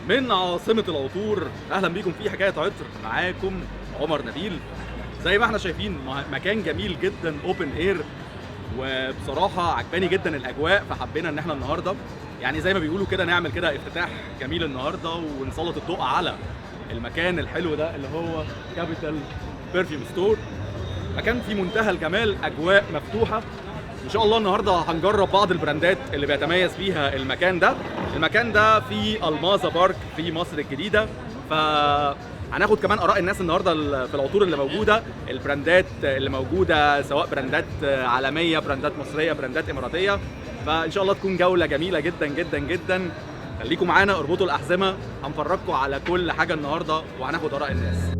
من عاصمة العطور. اهلا بيكم في حكاية عطر، معاكم عمر نبيل. زي ما احنا شايفين مكان جميل جدا اوبن اير، وبصراحة عجباني جدا الاجواء، فحبينا ان احنا النهاردة يعني زي ما بيقولوا كده نعمل كده افتتاح جميل النهاردة ونسلط الضوء على المكان الحلو ده اللي هو كابيتال برفيوم ستور. مكان في منتهى الجمال، اجواء مفتوحة. ان شاء الله النهارده هنجرب بعض البراندات اللي بيتميز بيها المكان ده. المكان ده في المازا بارك في مصر الجديده، هناخد كمان اراء الناس النهارده في العطور اللي موجوده، البراندات اللي موجوده سواء براندات عالميه، براندات مصريه، براندات اماراتيه. فان شاء الله تكون جوله جميله جدا جدا جدا. خليكم معانا، اربطوا الاحزمه، هنفرجكم على كل حاجه النهارده وهناخد اراء الناس.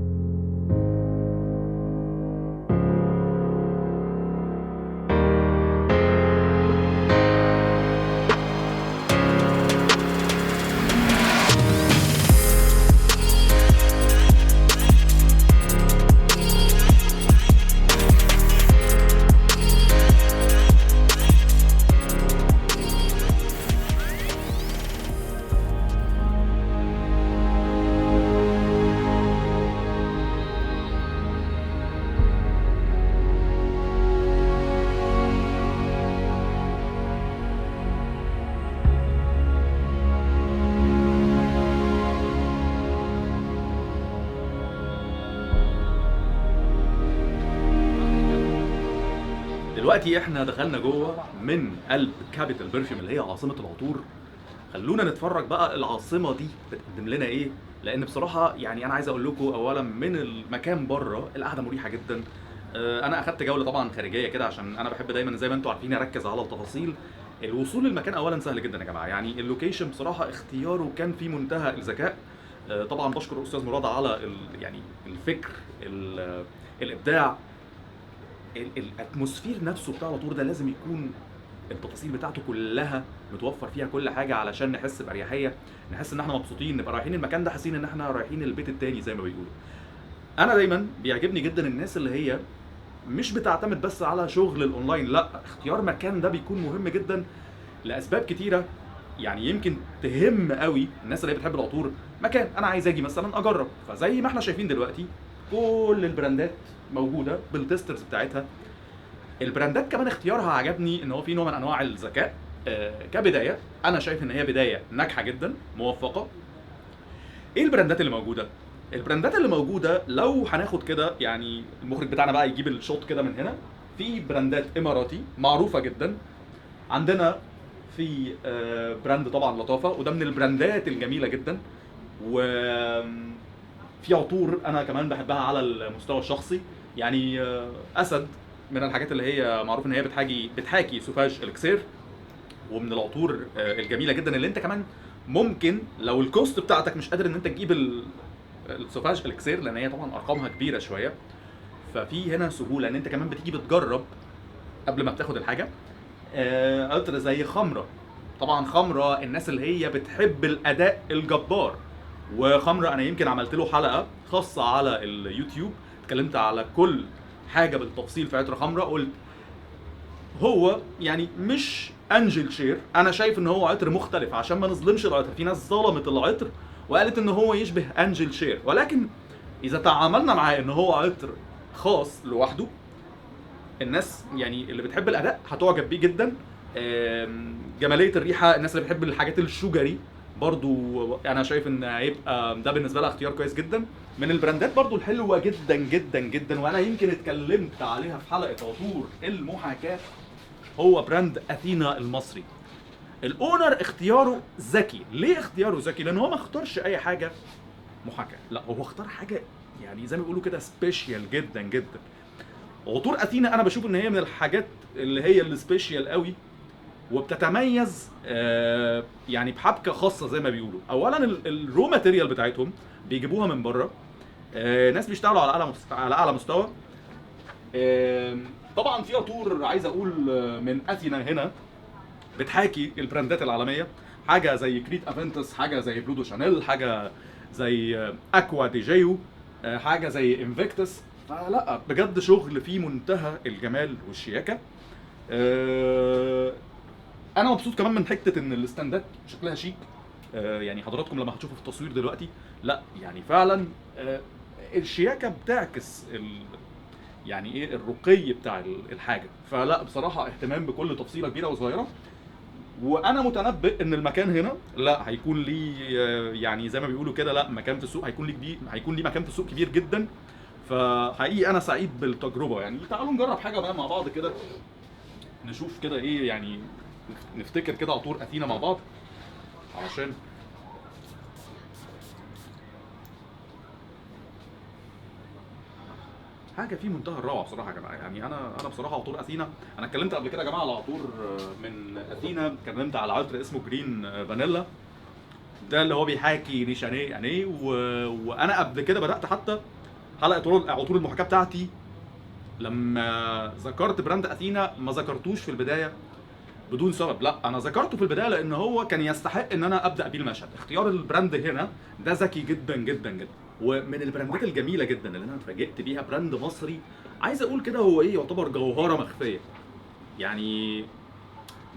دلوقتي احنا دخلنا جوه من قلب كابيتال برفيوم اللي هي عاصمة العطور. خلونا نتفرج بقى العاصمة دي بتقدم لنا ايه، لان بصراحة يعني انا عايز اقول لكم اولا من المكان بره القعدة مريحة جدا. انا اخدت جولة طبعا خارجية كده عشان انا بحب دايما زي ما انتم عارفين اركز على التفاصيل. الوصول للمكان اولا سهل جدا يا جماعة، يعني اللوكيشن بصراحة اختياره كان في منتهى الذكاء. طبعا بشكر الاستاذ مراد على يعني الفكر، الابداع، الاتموسفير نفسه بتاع العطور ده لازم يكون التفاصيل بتاعته كلها متوفر فيها كل حاجه علشان نحس باريحيه، نحس ان احنا مبسوطين، نبقى رايحين المكان ده حاسين ان احنا رايحين البيت التاني زي ما بيقولوا. انا دايما بيعجبني جدا الناس اللي هي مش بتعتمد بس على شغل الاونلاين، لا، اختيار مكان ده بيكون مهم جدا لاسباب كتيره. يعني يمكن تهم قوي الناس اللي هي بتحب العطور، مكان انا عايز اجي مثلا اجرب، فزي ما احنا شايفين دلوقتي كل البراندات موجوده بالتسترز بتاعتها. البراندات كمان اختيارها عجبني ان هو في نوع من انواع الذكاء. كبدايه انا شايف ان هي بدايه ناجحه جدا موفقه. ايه البراندات اللي موجوده؟ البراندات اللي موجوده لو هناخد كده يعني المخرج بتاعنا بقى يجيب الشوط كده من هنا، في براندات اماراتي معروفه جدا. عندنا في براند طبعا لطافه، وده من البراندات الجميله جدا. و في عطور انا كمان بحبها على المستوى الشخصي، يعني اسد من الحاجات اللي هي معروف ان هي بتحاكي سوفاج الكسير، ومن العطور الجميله جدا اللي انت كمان ممكن لو الكوست بتاعتك مش قادر ان انت تجيب السوفاج الكسير، لان هي طبعا ارقامها كبيره شويه، ففي هنا سهوله ان انت كمان بتيجي بتجرب قبل ما بتاخد الحاجه. عطر زي خمره، طبعا خمره الناس اللي هي بتحب الاداء الجبار، وخمره انا يمكن عملت له حلقه خاصه على اليوتيوب اتكلمت على كل حاجه بالتفصيل في عطر خمره. قلت هو يعني مش انجل شير، انا شايف ان هو عطر مختلف عشان ما نظلمش العطر. في ناس ظلمت العطر وقالت ان هو يشبه انجل شير، ولكن اذا تعاملنا معاه ان هو عطر خاص لوحده، الناس يعني اللي بتحب الاداء هتعجب بيه جدا. جماليه الريحه، الناس اللي بتحب الحاجات الشجري برضو انا شايف ان هيبقى ده بالنسبه لها اختيار كويس جدا. من البراندات برضو الحلوه جدا جدا جدا، وانا يمكن اتكلمت عليها في حلقه عطور المحاكاه، هو براند اثينا المصري. الاونر اختياره ذكي. ليه اختياره ذكي؟ لان هو ما اختارش اي حاجه محاكاه، لا هو اختار حاجه يعني زي ما بيقولوا كده سبيشال جدا جدا. عطور اثينا انا بشوف ان هي من الحاجات اللي هي السبيشال قوي، وبتتميز يعني بحبكه خاصه زي ما بيقولوا. اولا الرو ماتيريال بتاعتهم بيجيبوها من بره، ناس بيشتغلوا على اعلى مستوى. طبعا في عطور عايز اقول من اثينا هنا بتحاكي البراندات العالميه، حاجه زي كريت افنتس، حاجه زي بلودو شانيل، حاجه زي اكوا دي جيو، حاجه زي انفيكتس. فلا بجد شغل فيه منتهى الجمال والشياكه. انا مبسوط كمان من حته ان الاستندات شكلها شيك، يعني حضراتكم لما هتشوفوا في التصوير دلوقتي، لا يعني فعلا الشياكه بتعكس يعني ايه الرقي بتاع الحاجه. فلا بصراحه اهتمام بكل تفصيله كبيره وصغيره. وانا متنبئ ان المكان هنا لا هيكون ليه يعني زي ما بيقولوا كده، لا مكان في السوق هيكون ليه مكان في السوق كبير جدا. فحقيقي انا سعيد بالتجربه. يعني تعالوا نجرب حاجه بقى مع بعض كده، نشوف كده ايه يعني، نفتكر كده عطور اثينا مع بعض علشان حاجه في منتهى الروعه بصراحه يا جماعه. يعني انا بصراحه عطور اثينا، انا اتكلمت قبل كده يا جماعه على عطور من اثينا، اتكلمت على عطر اسمه جرين فانيلا، ده اللي هو بيحاكي ريشانيه يعني. وانا قبل كده بدات حتى حلقه عطور المحاكاه بتاعتي لما ذكرت براند اثينا ما ذكرتوش في البدايه بدون سبب، لا انا ذكرته في البدايه لان هو كان يستحق ان انا ابدا بيه المشهد. اختيار البراند هنا ده ذكي جدا جدا جدا، ومن البراندات الجميله جدا اللي انا اتفاجئت بيها براند مصري. عايز اقول كده هو ايه، يعتبر جوهره مخفيه. يعني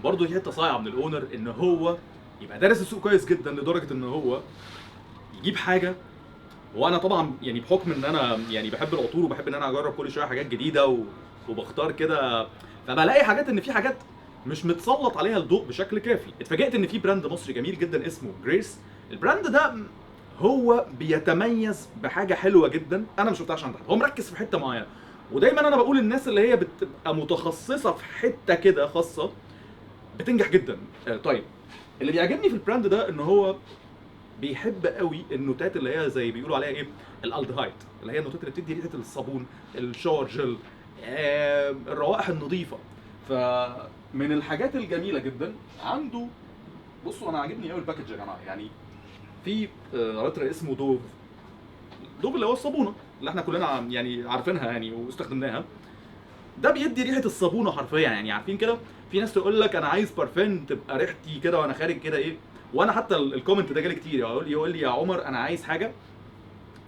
برضه دي حته صايعه من الاونر ان هو يبقى دارس السوق كويس جدا لدرجه ان هو يجيب حاجه. وانا طبعا يعني بحكم ان انا يعني بحب العطور وبحب ان انا اجرب كل شويه حاجات جديده وبختار كده، فبلاقي حاجات ان في حاجات مش متسلط عليها الضوء بشكل كافي. اتفاجئت ان في براند مصري جميل جدا اسمه جريس. البراند ده هو بيتميز بحاجه حلوه جدا انا ما شفتهاش عند حد، هو مركز في حته معينه. ودايما انا بقول الناس اللي هي بتبقى متخصصه في حته كده خاصه بتنجح جدا. طيب اللي بيعجبني في البراند ده ان هو بيحب قوي النوتات اللي هي زي بيقولوا عليها ايه، الالدهايد، اللي هي النوتات اللي بتدي ريحه الصابون، الشاور جل، الروائح النظيفه. فمن الحاجات الجميله جدا عنده، بصوا انا عاجبني قوي الباكج يا جماعه. يعني في عطر اسمه دوف. دوف اللي هو الصابونه اللي احنا كلنا يعني عارفينها يعني واستخدمناها. ده بيدي ريحه الصابونه حرفيا. يعني عارفين كده في ناس تقول لك انا عايز بارفان تبقى ريحتي كده وانا خارج كده ايه. وانا حتى الكومنت ده جالي كتير، يقول لي يا عمر انا عايز حاجه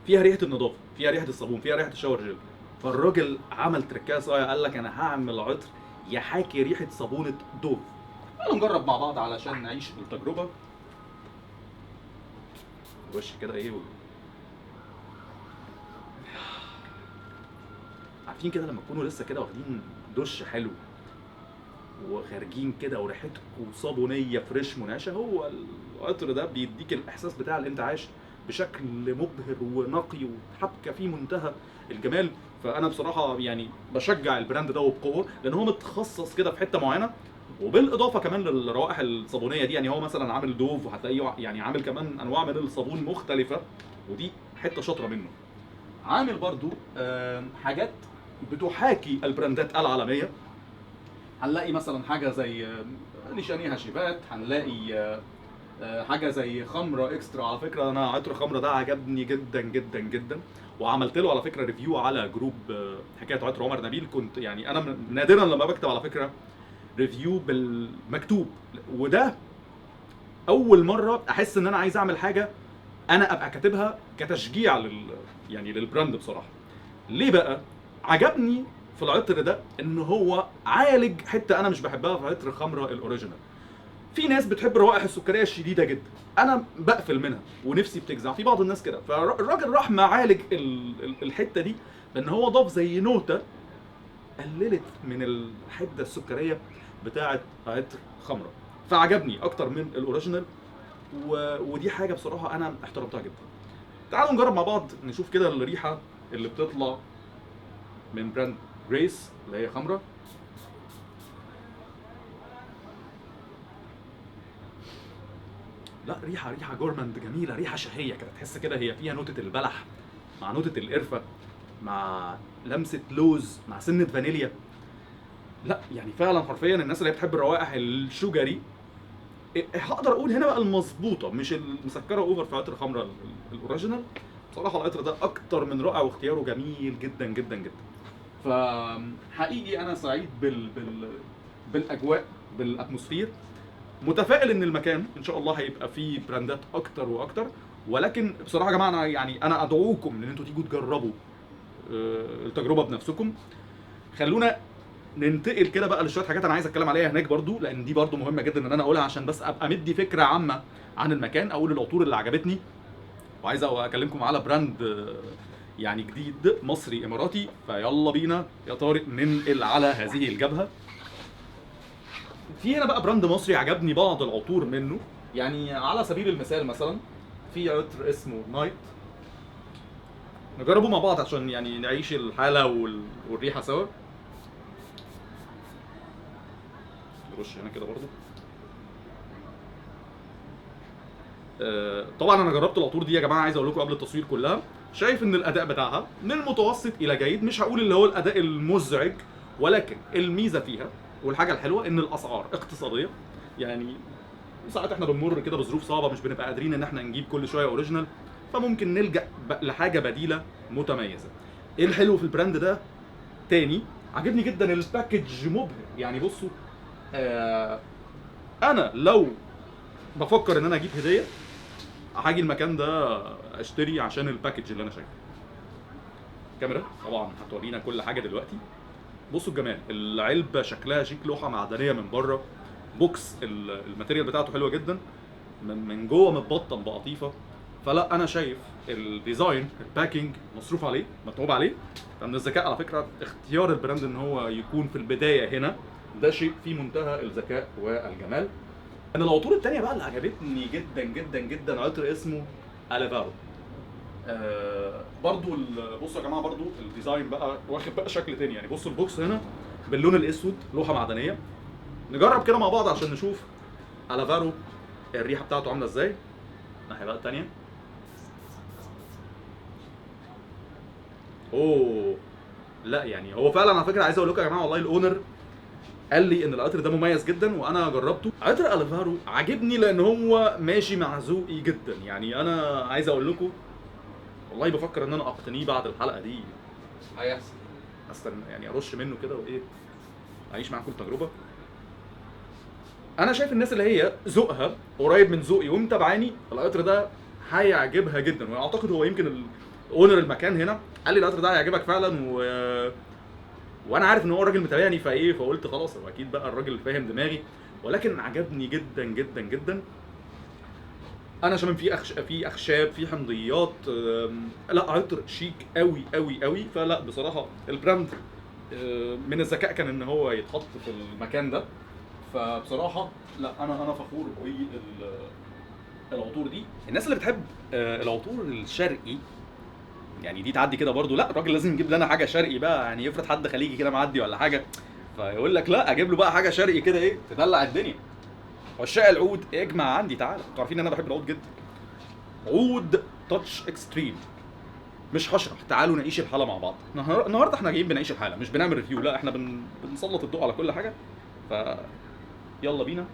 فيها ريحه النظافه، فيها ريحه الصابون، فيها ريحه الشاور جل. فالراجل عمل تركايه صايع، قال لك انا هعمل عطر يحاكي ريحه صابونه دوف. تعالوا نجرب مع بعض علشان نعيش التجربه. وش كده ايه عارفين كده لما تكونوا لسه كده واخدين دش حلو وخارجين كده وريحتكم صابونيه فريش منعشه، هو العطر ده بيديك الاحساس بتاع الانتعاش بشكل مبهر ونقي وحبكه في منتهى الجمال. فانا بصراحه يعني بشجع البراند ده وبقوه لان هو متخصص كده في حته معينه. وبالاضافه كمان للروائح الصابونيه دي، يعني هو مثلا عامل دوف وهتلاقيه يعني عامل كمان انواع من الصابون مختلفه، ودي حته شاطره منه. عامل برضو حاجات بتحاكي البراندات العالميه. هنلاقي مثلا حاجه زي نيشانيها شيفات، هنلاقي حاجه زي خمره اكسترا. على فكره انا عطر خمره ده عجبني جدا جدا جدا، وعملت له على فكره ريفيو على جروب حكايه عطر عمر نبيل. كنت يعني انا نادرا لما بكتب على فكره ريفيو بالمكتوب، وده اول مره احس ان انا عايز اعمل حاجه انا ابقى كاتبها كتشجيع يعني للبراند بصراحه. ليه بقى عجبني في العطر ده ان هو عالج حته انا مش بحبها في عطر خمره الاوريجينال. في ناس بتحب الروائح السكريه الشديده جدا، انا بقفل منها ونفسي بتجزع في بعض الناس كده. فالراجل راح معالج الحته دي بان هو ضاف زي نوته قللت من الحده السكريه بتاعه عطر خمره، فعجبني اكتر من الاوريجينال. ودي حاجه بصراحه انا احترمتها جدا. تعالوا نجرب مع بعض نشوف كده الريحه اللي بتطلع من براند جريس اللي هي خمره. لا ريحه جورماند جميله، ريحه شهيه كده، تحس كده هي فيها نوتة البلح مع نوتة القرفه مع لمسه لوز مع سنه فانيليا. لا يعني فعلا حرفيا الناس اللي بتحب الروائح الشجري هقدر اقول هنا بقى المظبوطه مش المسكره اوفر في عطر خمره الاوريجينال. بصراحه العطر ده اكتر من رائع واختياره جميل جدا جدا جدا. فحقيقي انا سعيد بالاجواء بالاتموسفير. متفائل ان المكان ان شاء الله هيبقى فيه براندات اكتر واكتر. ولكن بصراحه يا جماعه انا ادعوكم ان انتوا تيجوا تجربوا التجربه بنفسكم. خلونا ننتقل كده بقى لشويه حاجات انا عايز اتكلم عليها هناك برضو، لان دي برضو مهمه جدا ان انا اقولها عشان بس ابقى مدي فكره عامه عن المكان، اقول العطور اللي عجبتني. وعايز اكلمكم على براند يعني جديد مصري اماراتي. فيلا بينا يا طارق ننقل على هذه الجبهه. في هنا بقى براند مصري عجبني بعض العطور منه، يعني على سبيل المثال مثلا في عطر اسمه نايت، نجربه مع بعض عشان يعني نعيش الحاله والريحه سوا. نرش هنا كده برضو. طبعا انا جربت العطور دي يا جماعه، عايز اقول لكم قبل التصوير كلها، شايف ان الاداء بتاعها من المتوسط الى جيد، مش هقول اللي هو الاداء المزعج، ولكن الميزه فيها والحاجه الحلوه ان الاسعار اقتصاديه. يعني ساعات احنا بنمر كده بظروف صعبه، مش بنبقى قادرين ان احنا نجيب كل شويه اوريجينال، فممكن نلجا لحاجه بديله متميزه. ايه الحلو في البراند ده؟ تاني عجبني جدا الباكج مبهر. يعني بصوا، انا لو بفكر ان انا اجيب هديه هاجي المكان ده اشتري عشان الباكج اللي انا شايفه. كاميرا طبعا هتورينا كل حاجه دلوقتي. بصوا الجمال، العلبه شكلها شيك، لوحه معدنيه من بره، بوكس الماتيريال بتاعته حلوه جدا، من جوه متبطن بقطيفه. فلا انا شايف الديزاين الباكينج مصروف عليه، متعوب عليه. فمن الذكاء على فكره اختيار البراند ان هو يكون في البدايه هنا، ده شيء في منتهى الذكاء والجمال. انا العطور التانية بقى اللي عجبتني جدا جدا جدا عطر اسمه الافارو. برضو بصوا يا جماعه، برضو الديزاين بقى واخد بقى شكل تاني. يعني بصوا البوكس هنا باللون الاسود، لوحه معدنيه. نجرب كده مع بعض عشان نشوف الافارو الريحه بتاعته عامله ازاي. الناحيه بقى التانية. اوه لا يعني هو فعلا على فكره عايز اقول لكم يا جماعه، والله الاونر قال لي ان العطر ده مميز جدا وانا جربته. عطر الافارو عاجبني لان هو ماشي مع ذوقي جدا. يعني انا عايز اقول لكم والله بفكر ان انا اقتنيه بعد الحلقه دي، هيحصل استنى يعني ارش منه كده وايه، اعيش معاكم التجربه. انا شايف الناس اللي هي ذوقها قريب من ذوقي ومتابعاني، العطر ده هيعجبها جدا. واعتقد هو يمكن اونر المكان هنا قال لي العطر ده هيعجبك فعلا، وانا عارف ان هو الراجل متابعني فايه، فقلت خلاص هو اكيد بقى الراجل فاهم دماغي. ولكن عجبني جدا جدا جدا. انا شامم فيه اخشاب، فيه حمضيات، لا عطر شيك قوي قوي قوي. فلا بصراحه البراند من الذكاء كان ان هو يتحط في المكان ده. فبصراحه لا انا فخور بالعطور دي. الناس اللي بتحب العطور الشرقي، يعني دي تعدي كده برضو، لا الراجل لازم يجيب لنا حاجه شرقي بقى. يعني يفرض حد خليجي كده معدي ولا حاجه، فيقول لك لا اجيب له بقى حاجه شرقي كده ايه تدلع الدنيا. عشاق العود اجمع عندي، تعالى انتوا عارفين ان انا بحب العود جدا. عود تاتش اكستريم. مش هشرح، تعالوا نعيش الحاله مع بعض. النهارده احنا جايين بنعيش الحاله، مش بنعمل ريفيو، لا احنا بنسلط الضوء على كل حاجه. ف يلا بينا.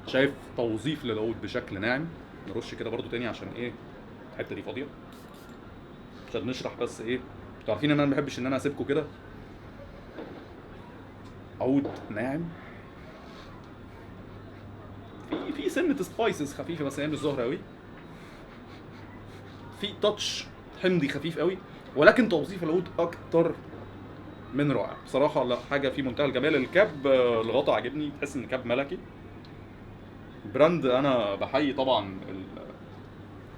شايف توظيف للعود بشكل ناعم. نرش كده برضو تاني عشان ايه الحته دي فاضيه، عشان نشرح بس ايه. انتوا عارفين ان انا ما بحبش ان انا اسيبكم كده. عود ناعم، في سنه سبايسز خفيفه بس هي مش ظاهره قوي. في تاتش حمضي خفيف قوي، ولكن توظيف العود اكتر من رائع بصراحه. لا حاجه في منتهى الجمال. الكاب الغطا عاجبني، تحس ان كاب ملكي. براند انا بحيي طبعا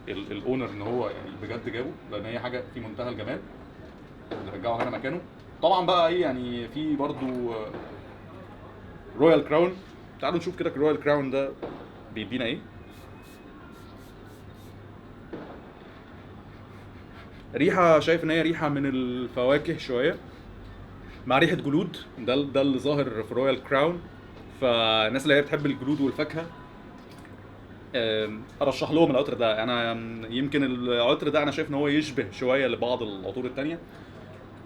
الاونر ان هو يعني بجد جابه، لان هي حاجه في منتهى الجمال. نرجعه هنا مكانه. طبعا بقى ايه يعني في برضو رويال كراون. تعالوا نشوف كده الرويال كراون ده بيدينا ايه. ريحه شايف ان هي ريحه من الفواكه شويه مع ريحه جلود. ده اللي ظاهر في رويال كراون. فالناس اللي هي بتحب الجلود والفاكهه ارشح لهم العطر ده. انا يمكن العطر ده انا شايف ان هو يشبه شويه لبعض العطور التانية.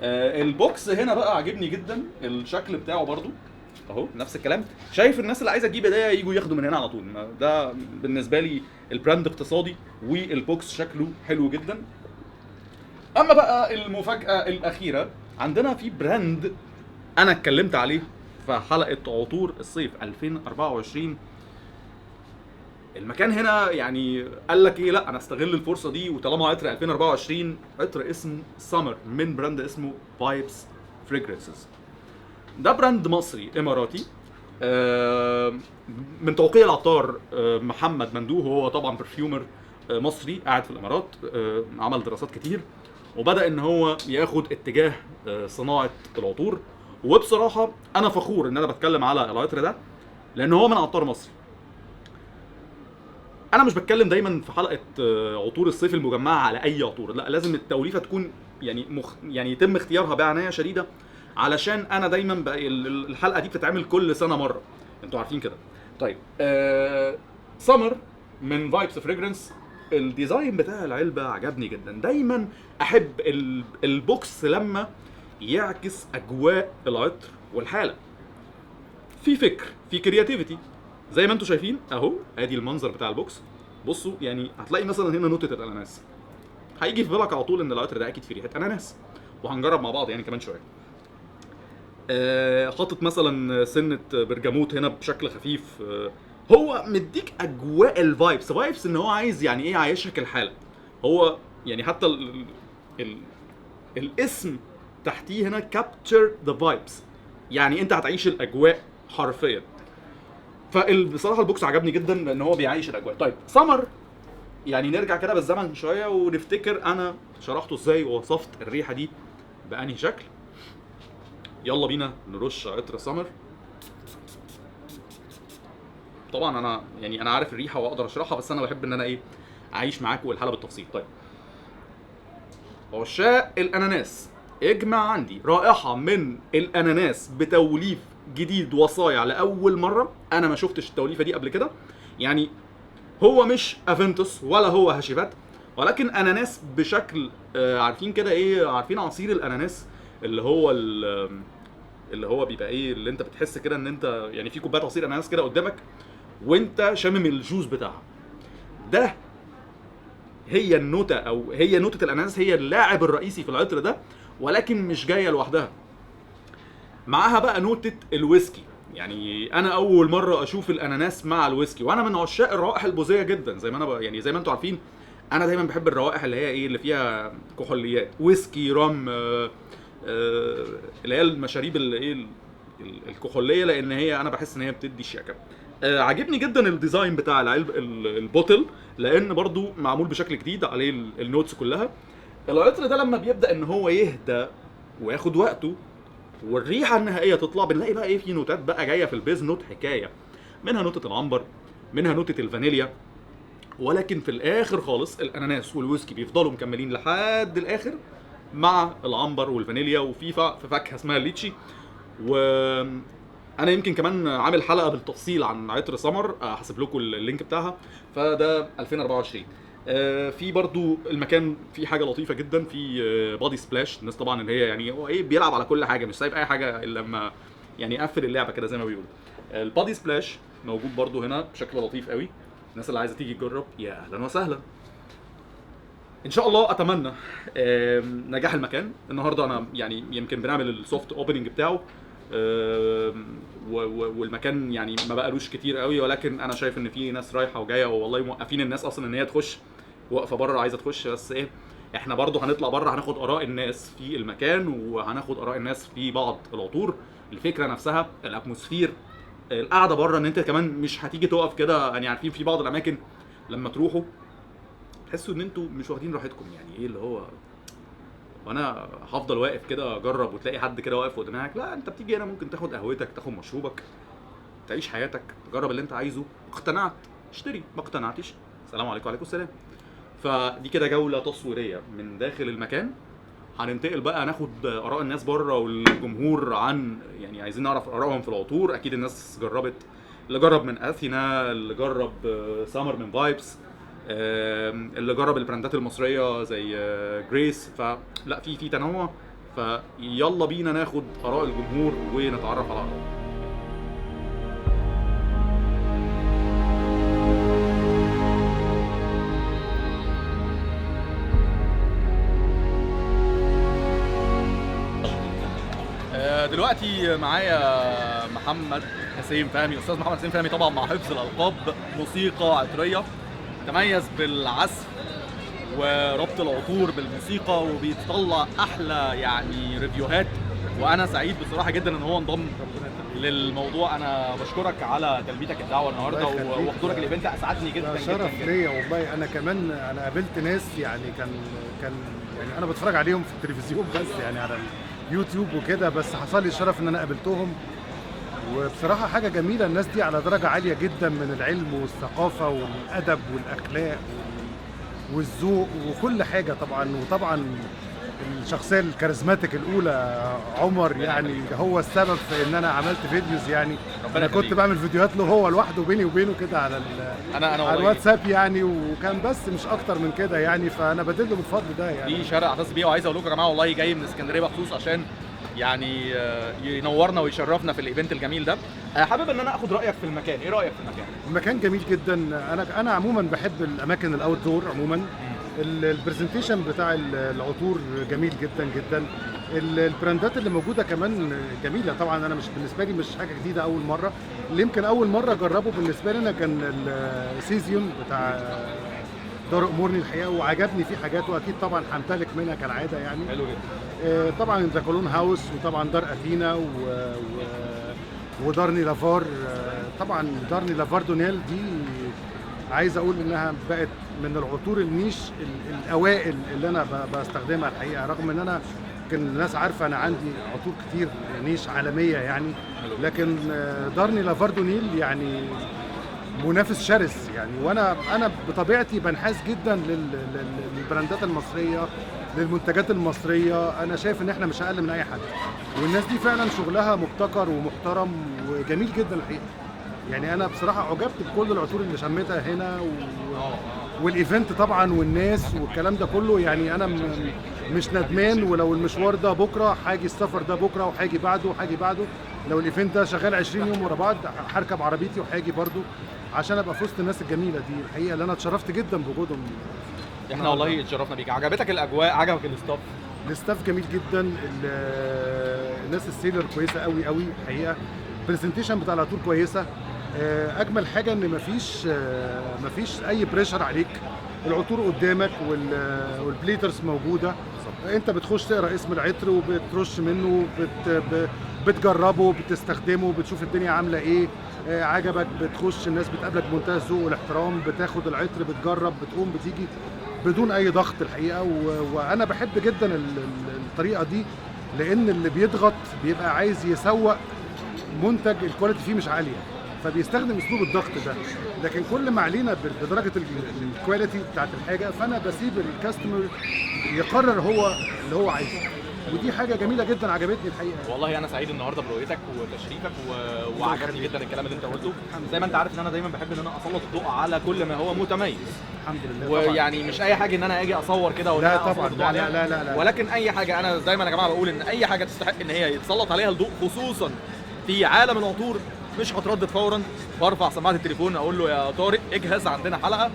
البوكس هنا بقى عاجبني جدا، الشكل بتاعه برضو اهو نفس الكلام. شايف الناس اللي عايزه تجيب هديه يجوا ياخدوا من هنا على طول. ده بالنسبه لي البراند اقتصادي، والبوكس شكله حلو جدا. اما بقى المفاجاه الاخيره، عندنا في براند انا اتكلمت عليه في حلقه عطور الصيف 2024. المكان هنا يعني قال لك ايه، لا انا استغل الفرصه دي، وطالما عطر 2024 عطر اسمه سمر من براند اسمه فايبس فريجرنسز. ده براند مصري اماراتي، آه، من توقيع العطار محمد مندوه. هو طبعا برفيومر مصري قاعد في الامارات، عمل دراسات كتير وبدا ان هو ياخد اتجاه صناعه العطور. وبصراحه انا فخور ان انا بتكلم على العطر ده لان هو من عطار مصري. انا مش بتكلم دايما في حلقه عطور الصيف المجمعه على اي عطور، لا لازم التوليفه تكون يعني يعني يتم اختيارها بعنايه شديده، علشان انا دايما الحلقه دي بتتعمل كل سنه مره، انتوا عارفين كده. طيب سمر من فايبس فريجرنس، الديزاين بتاع العلبه عجبني جدا. دايما احب البوكس لما يعكس اجواء العطر والحاله، في فكر، في كرياتيفيتي. زي ما انتم شايفين اهو، ادي المنظر بتاع البوكس. بصوا يعني هتلاقي مثلا هنا نوتة الاناناس، هيجي في بالك على طول ان العطر ده اكيد فيه ريحه اناناس، وهنجرب مع بعض يعني كمان شويه. حاطط مثلا سنه برجموت هنا بشكل خفيف. هو مديك اجواء الفايبس، فايبس ان هو عايز يعني ايه، عايشك الحاله. هو يعني حتى ال الاسم تحتيه هنا كابتشر ذا فايبس، يعني انت هتعيش الاجواء حرفيا. فبصراحه البوكس عجبني جدا لان هو بيعيش الاجواء. طيب سمر، يعني نرجع كده بالزمن شويه ونفتكر انا شرحته ازاي ووصفت الريحه دي بانهي شكل. يلا بينا نرش عطر سمر. طبعا انا يعني انا عارف الريحه واقدر اشرحها، بس انا بحب ان انا ايه، اعيش معاكم الحاله بالتفصيل. طيب عشاق الاناناس، اجمع عندي رائحه من الاناناس بتوليف جديد وصايع لاول مره. انا ما شفتش التوليفه دي قبل كده، يعني هو مش افنتوس ولا هو هاشيفات، ولكن اناناس بشكل عارفين كده ايه، عارفين عصير الاناناس اللي هو اللي هو بيبقى ايه، اللي انت بتحس كده ان انت يعني في كوبايه عصير اناناس كده قدامك وانت شامم الجوز بتاعها. ده هي النوتة، او هي نوتة الاناناس، هي اللاعب الرئيسي في العطر ده، ولكن مش جايه لوحدها، معاها بقى نوتة الويسكي. يعني انا اول مره اشوف الاناناس مع الويسكي، وانا من عشاق الروائح البوذيه جدا. زي ما انا يعني زي ما انتم عارفين انا دايما بحب الروائح اللي هي ايه، اللي فيها كحوليات، ويسكي، رم، اللي هي المشاريب اللي ايه الكحوليه، لان هي انا بحس ان هي بتدي شياكه. عاجبني جدا الديزاين بتاع العلب البوتل، لان برضو معمول بشكل جديد عليه النوتس كلها. العطر ده لما بيبدا ان هو يهدى وياخد وقته والريحه النهائيه تطلع، بنلاقي بقى ايه، في نوتات بقى جايه في البيز نوت حكايه، منها نوتة العنبر، منها نوتة الفانيليا، ولكن في الاخر خالص الاناناس والويسكي بيفضلوا مكملين لحد الاخر مع العنبر والفانيليا، وفي فاكهه اسمها الليتشي. و انا يمكن كمان عامل حلقه بالتفصيل عن عطر سمر، هسيب لكم اللينك بتاعها، فده 2024. في برضو المكان في حاجه لطيفه جدا، في بادي سبلاش. الناس طبعا اللي هي يعني هو ايه، بيلعب على كل حاجه، مش سايب اي حاجه الا لما يعني يقفل اللعبه كده زي ما بيقولوا. البادي سبلاش موجود برضو هنا بشكل لطيف قوي. الناس اللي عايزه تيجي تجرب يا اهلا وسهلا. ان شاء الله اتمنى نجاح المكان. النهارده انا يعني يمكن بنعمل السوفت اوبننج بتاعه، والمكان يعني ما بقالوش كتير قوي، ولكن انا شايف ان في ناس رايحه وجايه، والله موقفين الناس اصلا ان هي تخش، واقفه بره عايزه تخش. بس ايه، احنا برضو هنطلع بره، هناخد اراء الناس في المكان، وهناخد اراء الناس في بعض العطور. الفكره نفسها، الاتموسفير، القعده بره، ان انت كمان مش هتيجي تقف كده. يعني عارفين في بعض الاماكن لما تحسوا ان انتوا مش واخدين راحتكم، يعني ايه اللي هو، وانا هفضل واقف كده اجرب وتلاقي حد كده واقف قدامك؟ لا، انت بتيجي هنا ممكن تاخد قهوتك، تاخد مشروبك، تعيش حياتك، تجرب اللي انت عايزه. اقتنعت اشتري، ما اقتنعتش السلام عليكم وعليكم السلام. فدي كده جوله تصويريه من داخل المكان. هننتقل بقى ناخد اراء الناس بره والجمهور، عن يعني عايزين نعرف ارائهم في العطور. اكيد الناس جربت، اللي جرب من اثينا، اللي جرب سامر من فايبس، اللي جرب البراندات المصريه زي جريس. فلا في تنوع، فيلا بينا ناخد اراء الجمهور ونتعرف على اراء. دلوقتي معايا محمد حسين فهمي. استاذ محمد حسين فهمي طبعا مع حفظ الالقاب موسيقى عطريه، تميز بالعزف وربط العطور بالموسيقى، وبيطلع احلى يعني ريفيوهات، وانا سعيد بصراحه جدا ان هو انضم للموضوع. انا بشكرك على تلبيتك الدعوه النهارده وحضورك الايفنت، اسعدني جدا جدا. شرف ليا والله. انا كمان انا قابلت ناس يعني كان يعني انا بتفرج عليهم في التلفزيون بس يعني على اليوتيوب وكده، بس حصل لي الشرف ان انا قابلتهم، وبصراحه حاجه جميله. الناس دي على درجه عاليه جدا من العلم والثقافه والادب والاخلاق والذوق وكل حاجه طبعا. وطبعا الشخصيه الكاريزماتيك الاولى عمر يعني هو السبب في ان انا عملت فيديوز. يعني انا كنت بعمل فيديوهات له هو لوحده بيني وبينه كده على على الواتساب يعني، وكان بس مش اكتر من كده يعني، فانا بدله بالفضل ده يعني. دي شارع اعتز بيه، وعايز اقول لكم يا جماعه والله جاي من اسكندريه مخصوص عشان يعني ينورنا ويشرفنا في الايفنت الجميل ده. حابب ان انا اخد رايك في المكان، ايه رايك في المكان؟ المكان جميل جدا. انا عموما بحب الاماكن الاوت دور عموما. البرزنتيشن بتاع العطور جميل جدا جدا. البراندات اللي موجوده كمان جميله طبعا. انا مش بالنسبه لي مش حاجه جديده اول مره، اللي يمكن اول مره اجربه بالنسبه لي انا كان السيزيون بتاع دار امورني الحقيقه، وعجبني فيه حاجات، واكيد طبعا همتلك منها كالعاده يعني. حلو جدا. طبعا ذا كولون هاوس، وطبعا دار اثينا ودار نيلافار. طبعا دار نيلافار دونيل دي عايز اقول انها بقت من العطور النيش الاوائل اللي انا بستخدمها الحقيقه، رغم ان انا يمكن الناس عارفه انا عندي عطور كتير نيش عالميه يعني، لكن دار نيلافار دونيل يعني منافس شرس يعني. وانا بطبيعتي بنحاز جدا للبراندات المصريه، للمنتجات المصريه. انا شايف ان احنا مش اقل من اي حد، والناس دي فعلا شغلها مبتكر ومحترم وجميل جدا الحقيقه يعني. انا بصراحه عجبت بكل العطور اللي شميتها هنا والايفنت طبعا والناس والكلام ده كله يعني. انا مش ندمان، ولو المشوار ده بكره هاجي، السفر ده بكره وهاجي بعده وهاجي بعده، لو الايفنت ده شغال 20 يوم ورا بعض هركب عربيتي وهاجي برده عشان ابقى في وسط الناس الجميله دي الحقيقه، اللي انا اتشرفت جدا بوجودهم. احنا والله اتشرفنا بيك. عجبتك الاجواء؟ عجبك الاستاف؟ الاستاف جميل جدا. الناس السيلر كويسه قوي قوي الحقيقه. البرزنتيشن بتاع العطور كويسه. اجمل حاجه ان مفيش اي بريشر عليك، العطور قدامك والبليترز موجوده. انت بتخش تقرا اسم العطر وبترش منه، بتجربه، بتستخدمه، بتشوف الدنيا عامله ايه. عجبك بتخش، الناس بتقابلك بمنتهى الذوق والاحترام، بتاخد العطر، بتجرب، بتقوم، بتيجي بدون اي ضغط الحقيقه. وانا بحب جدا الطريقه دي، لان اللي بيضغط بيبقى عايز يسوق منتج الكواليتي فيه مش عاليه، فبيستخدم اسلوب الضغط ده. لكن كل ما علينا بدرجه الكواليتي بتاعت الحاجه، فانا بسيب الكاستمر يقرر هو اللي هو عايزه، ودي حاجه جميله جدا عجبتني الحقيقه. والله انا سعيد النهارده برؤيتك وتشريفك وعجبني جدا الكلام اللي انت قلته. زي ما انت عارف ان انا دايما بحب ان انا اسلط الضوء على كل ما هو متميز. الحمد لله. ويعني مش اي حاجه ان انا اجي اصور كده ولا لا طبعا، لا لا, لا لا لا، ولكن اي حاجه انا دايما يا جماعه بقول ان اي حاجه تستحق ان هي يتسلط عليها الضوء، خصوصا في عالم العطور، مش هتردد فورا. برفع سماعه التليفون اقول له يا طارق اجهز عندنا حلقه،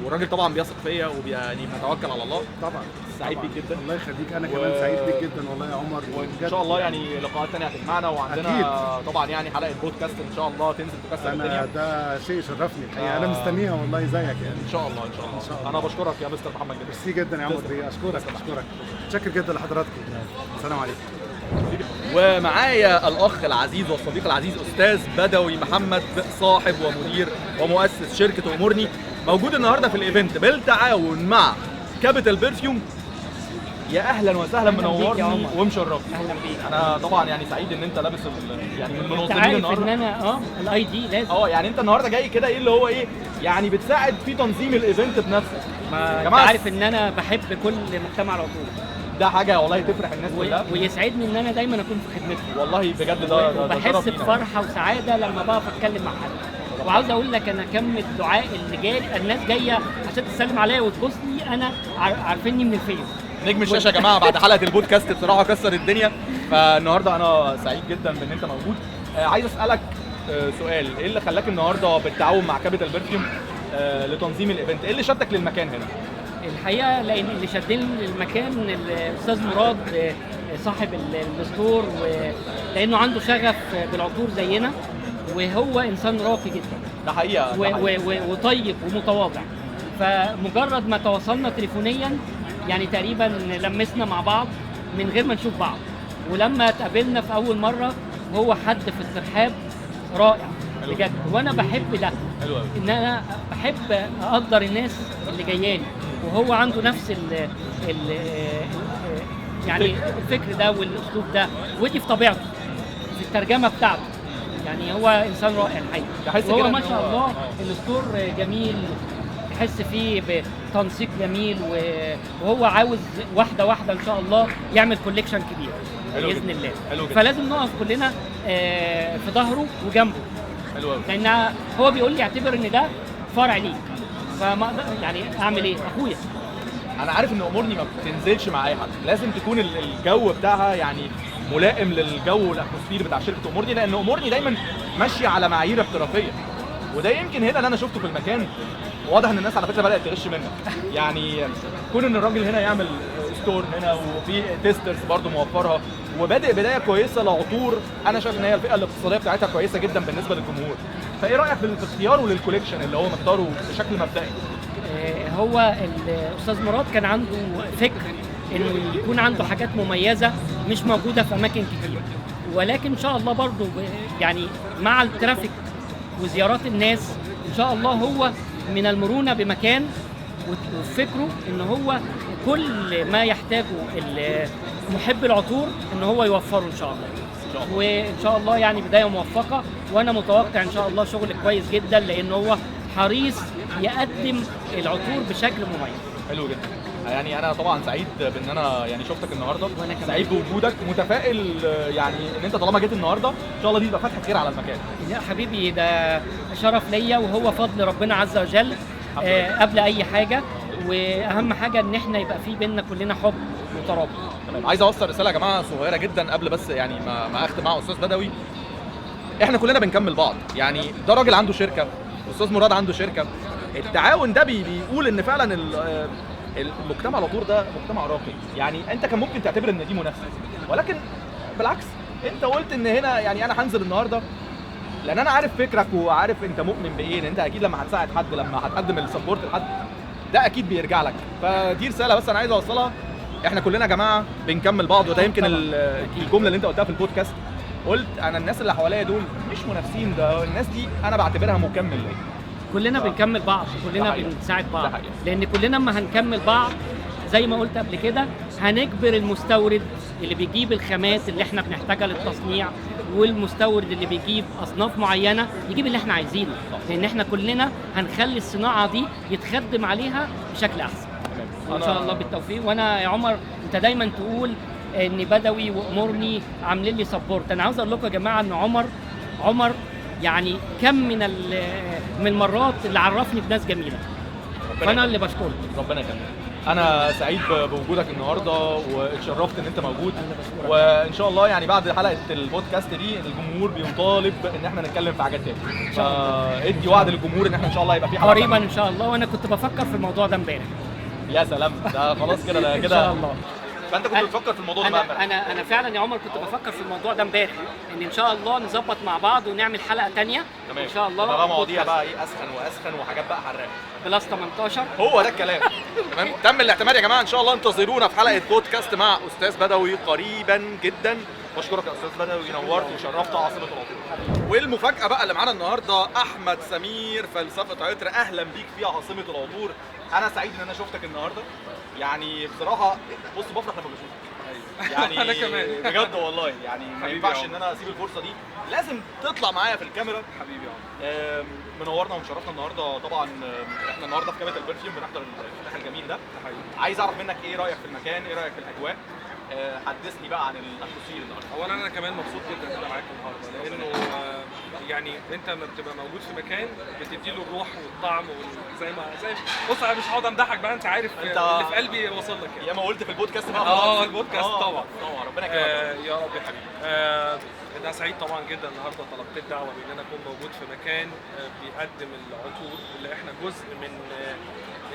والراجل طبعا بيثق فيا ويعني بنتوكل على الله. طبعا سعيد بيك جدا. الله يخليك. انا كمان سعيد بيك جدا والله يا عمر. وان شاء الله يعني لقاءات ثانيه هتجمعنا، وعندنا أكيد طبعا يعني حلقه بودكاست ان شاء الله تنزل تكسر الدنيا. ده شيء شرفني الحقيقه. انا مستنيها والله زيك يعني. ان شاء الله ان شاء الله, إن شاء الله. انا بشكرك يا مستر محمد جدا. ميرسي جدا يا عمر. اشكرك متشكر جدا لحضراتكم. السلام عليكم. ومعايا الاخ العزيز والصديق العزيز استاذ بدوي محمد، صاحب ومدير ومؤسس شركه امورني، موجود النهارده في الايفنت بالتعاون مع كابيتال برفيوم. يا اهلا وسهلا، منورني ومشرفني. اهلا بيك. انا طبعا يعني سعيد ان انت لابس يعني من المنظمين النهارده. انت عارف ان انا الاي دي لازم يعني انت النهارده جاي كده ايه اللي هو ايه يعني بتساعد في تنظيم الايفنت بنفسك. ما انت عارف ان انا بحب كل مجتمع العطور، ده حاجه والله تفرح الناس كلها، ويسعدني ان انا دايما اكون في خدمتهم والله بجد. ده بحس بفرحه وسعاده لما بقف اتكلم مع حد. وعاوز اقول لك انا كم الدعاء اللي جاي، الناس جايه عشان تسلم عليا وتبوس لي، انا عارفيني من الفيس. نجم الشاشه يا جماعه بعد حلقه البودكاست بصراحه كسر الدنيا. فالنهارده انا سعيد جدا بان انت موجود. عايز اسالك سؤال، ايه اللي خلاك النهارده بالتعاون مع كابيتال برفيوم لتنظيم الايفنت؟ ايه اللي شدك للمكان هنا؟ الحقيقه لان اللي شدني للمكان الاستاذ مراد صاحب الستور، لانه عنده شغف بالعطور زينا، وهو انسان راقي جدا ده حقيقه، ده حقيقة. وطيب ومتواضع. فمجرد ما تواصلنا تليفونيا يعني تقريبا لمسنا مع بعض من غير ما نشوف بعض، ولما اتقابلنا في اول مره هو حد في الترحاب رائع بجد. وانا بحب ده، حلو قوي. ان انا بحب اقدر الناس اللي جايالي، وهو عنده نفس ال يعني الفكر ده والاسلوب ده، ودي في طبيعته في الترجمه بتاعته. يعني هو انسان رائع الحقيقه، وهو ما شاء الله الستور جميل، تحس فيه بتنسيق جميل، وهو عاوز واحده واحده ان شاء الله يعمل كوليكشن كبير باذن الله. فلازم نقف كلنا في ظهره وجنبه. حلو قوي. لان هو بيقول لي اعتبر ان ده فرع ليك، فما يعني اعمل ايه؟ اخويا. انا عارف ان امورني ما بتنزلش مع اي حد، لازم تكون الجو بتاعها يعني ملائم للجو والاتموسفير بتاع شركه امورني، لان امورني دايما ماشيه على معايير احترافيه، وده يمكن هنا اللي انا شفته في المكان. واضح ان الناس على فكره بدات تغش منك، يعني كون ان الراجل هنا يعمل ستور هنا وفي تيسترز برضو موفرها، وبادئ بدايه كويسه لعطور انا شايف ان هي الفئه الاقتصاديه بتاعتها كويسه جدا بالنسبه للجمهور. فايه رايك في اختياره للكوليكشن اللي هو مختاره بشكل مبدئي؟ هو الاستاذ مراد كان عنده فكر انه يكون عنده حاجات مميزه مش موجوده في اماكن كتير، ولكن ان شاء الله برضو يعني مع الترافيك وزيارات الناس ان شاء الله هو من المرونه بمكان، وفكره ان هو كل ما يحتاجه محب العطور ان هو يوفره ان شاء الله. وان شاء الله يعني بدايه موفقه، وانا متوقع ان شاء الله شغل كويس جدا، لان هو حريص يقدم العطور بشكل مميز. حلو جدا. يعني انا طبعا سعيد بان انا يعني شفتك النهارده، سعيد بوجودك، متفائل يعني ان انت طالما جيت النهارده ان شاء الله دي تبقى فتحه خير على المكان. يا حبيبي ده شرف ليا، وهو فضل ربنا عز وجل قبل اي حاجه، واهم حاجه ان احنا يبقى في بيننا كلنا حب وترابط. عايز اوصل رساله يا جماعه صغيره جدا قبل بس يعني ما اختم مع استاذ بدوي. احنا كلنا بنكمل بعض، يعني ده راجل عنده شركه واستاذ مراد عنده شركه، التعاون ده بيقول ان فعلا المجتمع العطور ده مجتمع راقي. يعني انت كان ممكن تعتبر ان دي منافسه، ولكن بالعكس انت قلت ان هنا يعني انا هنزل النهارده لان انا عارف فكرك وعارف انت مؤمن بايه، ان انت اكيد لما هتساعد حد، لما هتقدم السبورت لحد ده اكيد بيرجع لك. فدي رساله بس انا عايز اوصلها، احنا كلنا يا جماعه بنكمل بعض. وده يمكن الجمله اللي انت قلتها في البودكاست، قلت انا الناس اللي حواليا دول مش منافسين، ده الناس دي انا بعتبرها مكمل ليا. كلنا بنكمل بعض، كلنا بنساعد بعض، لان كلنا اما هنكمل بعض زي ما قلت قبل كده هنجبر المستورد اللي بيجيب الخامات اللي احنا بنحتاجها للتصنيع، والمستورد اللي بيجيب اصناف معينه يجيب اللي احنا عايزينه، لان احنا كلنا هنخلي الصناعه دي يتخدم عليها بشكل احسن ان شاء الله بالتوفيق. وانا يا عمر انت دايما تقول ان بدوي وامورني عاملين لي سبورت، انا عاوز اقول لكم يا جماعه ان عمر يعني كم من المرات اللي عرفني بناس جميله، فانا اللي بشكره. ربنا يكرمك. انا سعيد بوجودك النهارده واتشرفت ان انت موجود، وان شاء الله يعني بعد حلقه البودكاست دي الجمهور بيطالب ان احنا نتكلم في حاجات تاني، فادي وعد للجمهور ان احنا ان شاء الله يبقى في حلقه قريبا ان شاء الله. وانا كنت بفكر في الموضوع ده امبارح. يا سلام، ده خلاص كده ده كده ان شاء الله. فانت كنت بتفكر في الموضوع ده امبارح؟ انا فعلا يا عمر كنت بفكر في الموضوع ده امبارح، ان شاء الله نظبط مع بعض ونعمل حلقه تانية ان شاء الله. بقى مواضيع بقى ايه اسخن واسخن وحاجات بقى حراقه بلس 18 هو ده الكلام. تمام، تم الاعتماد يا جماعه. ان شاء الله انتظرونا في حلقه بودكاست مع استاذ بدوي قريبا جدا. بشكرك يا استاذ بدوي، نورت وشرفت عاصمه العطور. والمفاجاه بقى اللي معانا النهارده احمد سمير، فلسفه عطر. اهلا بيك في عاصمه العطور. انا سعيد ان انا شفتك النهارده، يعني بصراحه بص بفرح لما بشوفك يعني انا كمان بجد والله، يعني ما ينفعش ان انا اسيب الفرصه دي، لازم تطلع معايا في الكاميرا. حبيبي يا عمر. منورنا ومشرفنا النهارده. طبعا احنا النهارده في كاميرا البرفيوم بنحضر الافتتاح الجميل ده. عايز اعرف منك ايه رايك في المكان، ايه رايك في الاجواء، حدثني بقى عن الاتموسفير النهارده. اولا انا كمان مبسوط جدا ان انا معاك النهارده، لانه يعني انت لما بتبقى موجود في مكان بتدي له الروح والطعم زي بص انا مش هقعد امدحك بقى، انت عارف اللي في قلبي وصل لك يعني. يا ما قلت في البودكاست بقى. البودكاست طبعا ربنا يكرمك. يا رب يا حبيبي. انا سعيد طبعا جدا النهارده طلبت الدعوه بان انا اكون موجود في مكان بيقدم العطور اللي احنا جزء من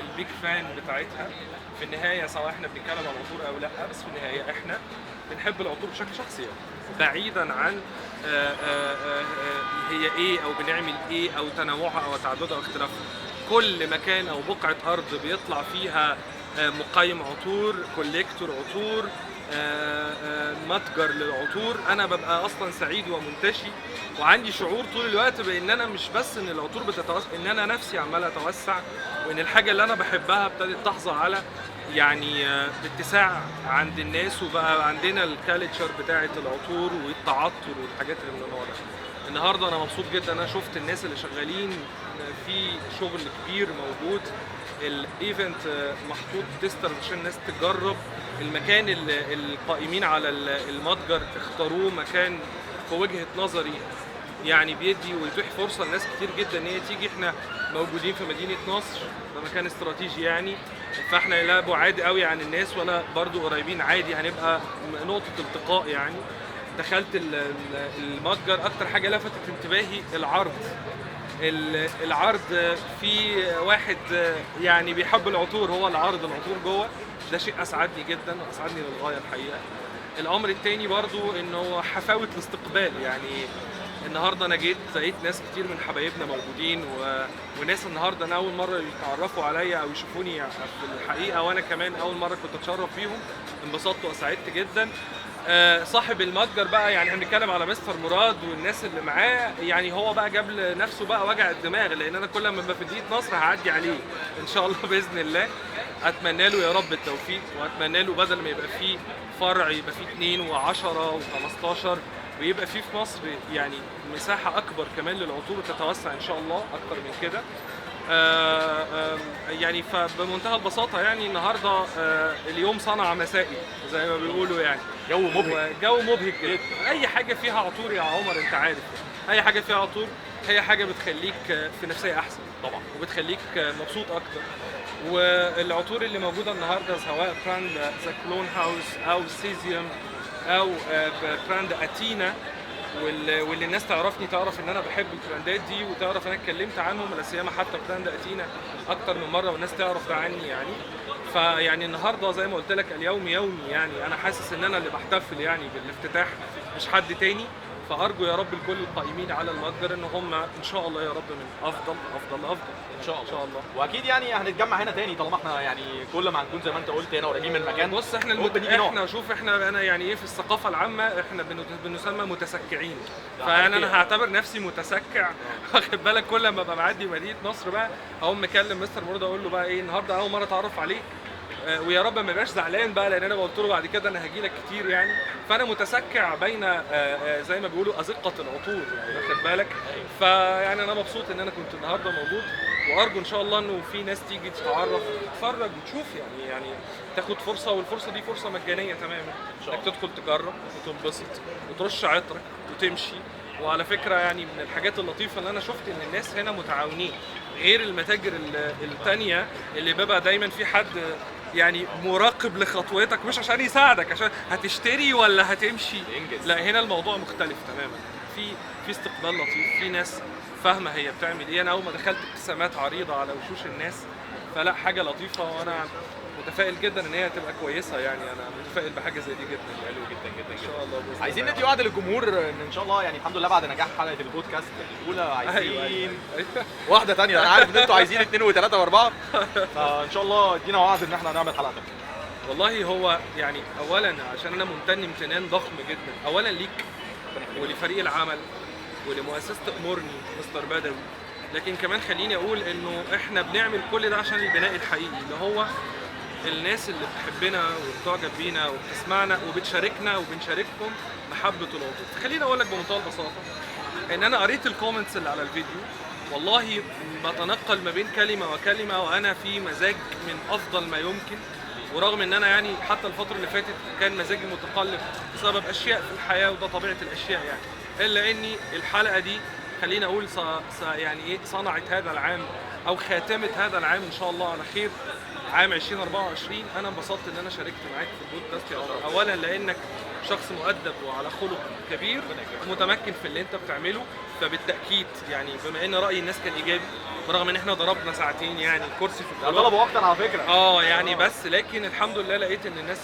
البيج فان بتاعتها. في النهايه سواء احنا بنتكلم عن عطور او لا، بس في النهايه احنا بنحب العطور بشكل شخصي يعني. بعيدا عن هي ايه او بنعمل ايه او تنوعها او تعددها او اختلافها. كل مكان او بقعه ارض بيطلع فيها مقيم عطور، كوليكتور عطور، متجر للعطور، انا ببقى اصلا سعيد ومنتشي وعندي شعور طول الوقت بان انا مش بس ان العطور بتتوسع، ان انا نفسي عمال اتوسع، وان الحاجه اللي انا بحبها ابتدت تحظى على يعني اتساع عند الناس، وبقى عندنا الكالتشر بتاعه العطور والتعطر والحاجات اللي من النوع ده. النهارده انا مبسوط جدا، انا شفت الناس اللي شغالين في شغل كبير موجود، الايفنت محطوط تستر عشان الناس تجرب المكان اللي القائمين على المتجر اختاروه مكان في وجهة نظري يعني بيدي ويتيح فرصة لناس كتير جدا ان هي تيجي. احنا موجودين في مدينة نصر، ده مكان استراتيجي يعني، فاحنا لا بعاد قوي عن الناس ولا برضو قريبين، عادي هنبقى نقطة التقاء يعني. دخلت المتجر، اكتر حاجة لفتت انتباهي العرض في واحد يعني بيحب العطور، هو اللي عارض العطور جوه، ده شيء اسعدني جدا واسعدني للغايه الحقيقه. الامر الثاني برضو انه حفاوه الاستقبال، يعني النهارده انا جيت لقيت ناس كتير من حبايبنا موجودين وناس النهارده انا اول مره يتعرفوا عليا او يشوفوني في الحقيقه، وانا كمان اول مره كنت اتشرف بيهم، انبسطت وسعدت جدا. صاحب المتجر بقى يعني احنا بنتكلم على مستر مراد والناس اللي معاه، يعني هو بقى جاب لنفسه بقى وجع الدماغ، لان انا كل ما ابقى في مدينه نصر هعدي عليه ان شاء الله باذن الله. اتمنى له يا رب التوفيق، واتمنى له بدل ما يبقى فيه فرع يبقى فيه 2 و10 و15، ويبقى فيه في مصر يعني مساحه اكبر كمان للعطور وتتوسع ان شاء الله اكتر من كده. يعني فبمنتهى البساطه يعني النهارده اليوم صنع مسائي زي ما بيقولوا يعني، جو مبهج، جو مبهج جدا. اي حاجه فيها عطور يا عمر انت عارف، اي حاجه فيها عطور هي حاجه بتخليك في نفسيه احسن طبعا، وبتخليك مبسوط اكتر. والعطور اللي موجوده النهارده سواء براند ذا كلون هاوس او سيزيوم او براند اتينا، واللي الناس تعرفني تعرف ان انا بحب البراندات دي، وتعرف انا اتكلمت عنهم لا سيما حتى براند اتينا اكتر من مره والناس تعرف ده عني يعني. فيعني النهارده زي ما قلت لك اليوم يومي، يعني انا حاسس ان انا اللي بحتفل يعني بالافتتاح مش حد تاني. فارجو يا رب الكل القائمين على المتجر ان هم ان شاء الله يا رب من افضل افضل افضل ان شاء الله. واكيد يعني هنتجمع هنا تاني طالما احنا يعني كل ما هنكون زي ما انت قلت هنا قريبين من المكان. بص احنا احنا شوف احنا انا يعني ايه في الثقافه العامه احنا بنسمى متسكعين، فانا انا هعتبر نفسي متسكع واخد بالك. كل ما ابقى معدي مدينه نصر بقى اقوم مكلم مستر مراد اقول له بقى ايه النهارده اول مره اتعرف عليك، ويا رب ما يبقاش زعلان بقى لان انا قلت له بعد كده انا هاجي لك كتير يعني. فانا متسكع بين زي ما بيقولوا ازقه العطور يعني واخد بالك. فيعني انا مبسوط ان انا كنت النهارده موجود، وارجو ان شاء الله انه في ناس تيجي تتعرف وتتفرج وتشوف يعني تاخد فرصه، والفرصه دي فرصه مجانيه تماما انك تدخل تجرب وتنبسط وترش عطرك وتمشي. وعلى فكره يعني من الحاجات اللطيفه اللي انا شفت ان الناس هنا متعاونين غير المتاجر التانية اللي بيبقى دايما في حد يعني مراقب لخطوتك مش عشان يساعدك عشان هتشتري ولا هتمشي انجز. لا هنا الموضوع مختلف تماما، في استقبال لطيف، في ناس فاهمه هي بتعمل ايه. انا اول ما دخلت ابتسامات عريضه على وشوش الناس، فلا حاجه لطيفه، وانا متفائل جدا ان هي تبقى كويسه يعني. انا متفائل بحاجه زي دي جدا. حلو جدا جدا ان شاء الله. عايزين ندي وعد للجمهور ان شاء الله يعني الحمد لله بعد نجاح حلقه البودكاست الاولى عايزين أيوة. واحده ثانيه. انا عارف ان انتوا عايزين 2 و3 و4، فان شاء الله ادينا وعد ان احنا هنعمل حلقه ثانيه. والله هو يعني اولا عشان انا ممتن امتنان ضخم جدا اولا ليك ولفريق العمل ولمؤسسه امورني مستر بدوي، لكن كمان خليني اقول انه احنا بنعمل كل ده عشان البناء الحقيقي اللي هو الناس اللي بتحبنا وبتعجب بينا وبتسمعنا وبتشاركنا وبنشارككم محبه العطور. خليني اقول لك بمنتهى البساطه ان انا قريت الكومنتس اللي على الفيديو، والله بتنقل ما بين كلمه وكلمه وانا في مزاج من افضل ما يمكن. ورغم ان انا يعني حتى الفتره اللي فاتت كان مزاجي متقلب بسبب اشياء في الحياه وده طبيعه الاشياء يعني، الا اني الحلقه دي خليني اقول يعني ايه صنعت هذا العام او خاتمه هذا العام ان شاء الله على خير، عام 2024. انا انبسطت ان انا شاركت معاك في البودكاست يا عمر، اولا لانك شخص مؤدب وعلى خلق كبير ومتمكن في اللي انت بتعمله، فبالتاكيد يعني بما ان راي الناس كان ايجابي برغم ان احنا ضربنا ساعتين يعني الكرسي في الكلام طلبوا اكتر على فكره يعني بس لكن الحمد لله لقيت ان الناس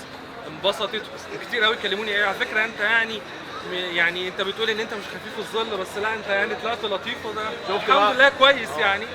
انبسطت. كتير قوي كلموني على فكره انت يعني انت بتقول ان انت مش خفيف الظل، بس لا انت يعني طلعت لطيف، وده الحمد لله كويس يعني.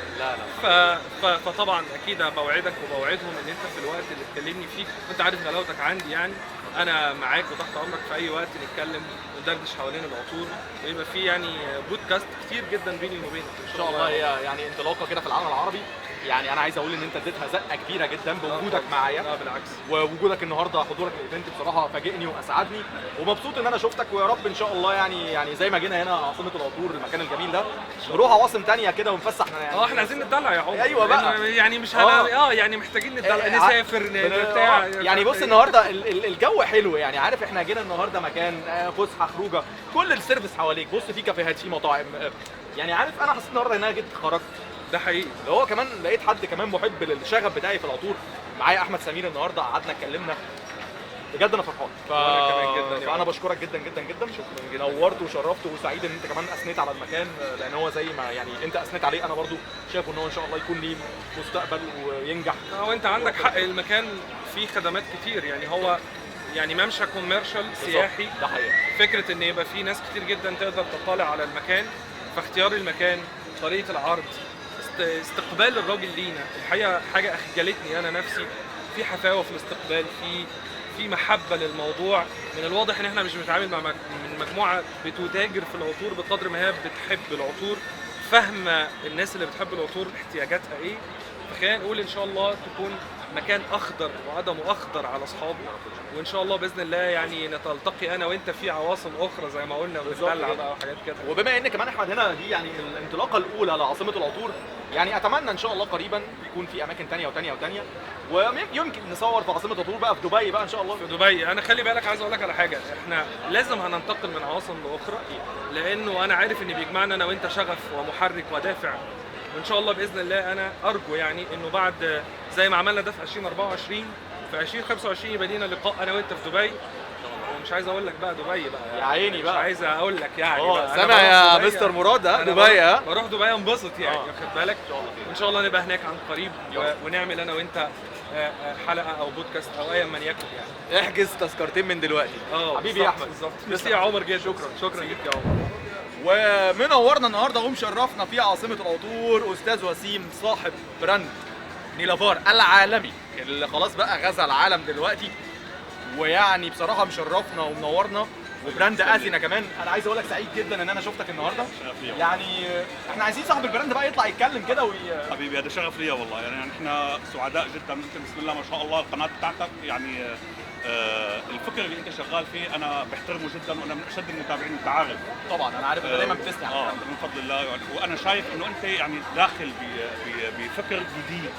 فطبعا اكيد بوعدك وبوعدهم ان انت في الوقت اللي تكلمني فيه، وانت عارف غلاوتك عندي يعني، انا معاك وتحت امرك في اي وقت نتكلم وندردش حوالين العطور، ويبقى في يعني بودكاست كتير جدا بيني وبينك ان شاء الله. هي يعني انطلاقه كده في العالم العربي. يعني انا عايز اقول ان انت اديتها زقه كبيره جدا بوجودك معايا. لا بالعكس، ووجودك النهارده، حضورك الايفنت بصراحه فاجئني واسعدني، ومبسوط ان انا شفتك. ويا رب ان شاء الله يعني زي ما جينا هنا عاصمه العطور المكان الجميل ده، نروح عواصم ثانيه كده ونفسح يعني. احنا عايزين نتدلع يا عمر. ايوه بقى، يعني مش يعني محتاجين نتدلع، نسافر بتاع يعني. بص النهارده الجو حلو يعني، عارف احنا جينا النهارده مكان فسحه خروجه، كل السيرفيس حواليك، بص في كافيهات، في مطاعم، يعني عارف انا حسيت النهارده ان انا جيت خرجت. ده حقيقي. هو كمان لقيت حد كمان محب للشغف بتاعي في العطور، معايا احمد سمير النهارده، قعدنا اتكلمنا بجد انا فرحان. وانا كمان جدا. فانا بشكرك جدا جدا جدا، شكرا جدا، نورت وشرفت، وسعيد ان انت كمان اثنيت على المكان، لان هو زي ما يعني انت اثنيت عليه، انا برضو شايف ان هو ان شاء الله يكون ليه مستقبل وينجح. وانت عندك حق، المكان فيه خدمات كتير يعني، هو يعني ممشى كوميرشال سياحي. ده حقيقي. فكره ان يبقى فيه ناس كتير جدا تقدر تطلع على المكان، فاختيار المكان، طريقه العرض، استقبال الراجل لينا، الحقيقه حاجه اخجلتني انا نفسي، في حفاوه في الاستقبال، في محبه للموضوع. من الواضح ان احنا مش بنتعامل مع مجموعه بتتاجر في العطور بقدر ما هي بتحب العطور، فاهمه الناس اللي بتحب العطور احتياجاتها ايه. فخلينا نقول ان شاء الله تكون مكان اخضر وقدمه اخضر على اصحابه، وان شاء الله باذن الله يعني نتلتقي انا وانت في عواصم اخرى زي ما قلنا، ونتدلع بقى وحاجات كده. وبما ان كمان احمد هنا دي يعني الانطلاقه الاولى لعاصمه العطور، يعني اتمنى ان شاء الله قريبا يكون في اماكن ثانيه وثانيه وثانيه، ويمكن نصور في عاصمه العطور بقى في دبي بقى ان شاء الله. في دبي انا خلي بالك عايز اقول لك على حاجه، احنا لازم هننتقل من عواصم لاخرى، لانه انا عارف ان بيجمعنا انا وانت شغف ومحرك ودافع، وان شاء الله باذن الله انا ارجو يعني انه بعد زي ما عملنا ده في 2024 في 2025 يبقى لينا لقاء انا وانت في دبي. مش عايز اقول لك بقى دبي بقى يعني. يا عيني بقى، مش عايز اقول لك يعني سامع يا مستر مراد، دبي بروح دبي انبسط يعني، واخد بالك. ان شاء الله نبقى هناك عن قريب، ونعمل انا وانت حلقه او بودكاست او ايا من يكن يعني. احجز تذكرتين من دلوقتي حبيبي يا احمد. بالظبط. ميرسي يا عمر جدا، شكرا ليك يا عمر. ومنورنا النهارده ومشرفنا في عاصمه العطور استاذ وسيم، صاحب براند نيلافار العالمي اللي خلاص بقى غزا العالم دلوقتي، ويعني بصراحه مشرفنا ومنورنا، وبراند اثينا كمان. انا عايز اقول لك سعيد جدا ان انا شفتك النهارده، يعني احنا عايزين صاحب البراند بقى يطلع يتكلم كده حبيبي هذا شرف ليا والله، يعني احنا سعداء جدا. انت بسم الله ما شاء الله القناه بتاعتك يعني الفكر اللي انت شغال فيه انا بحترمه جدا، وانا من اشد المتابعين، انت عارف طبعا. انا عارف انت دايما بتسمع من فضل الله يعني، وانا شايف انه انت يعني داخل بفكر جديد،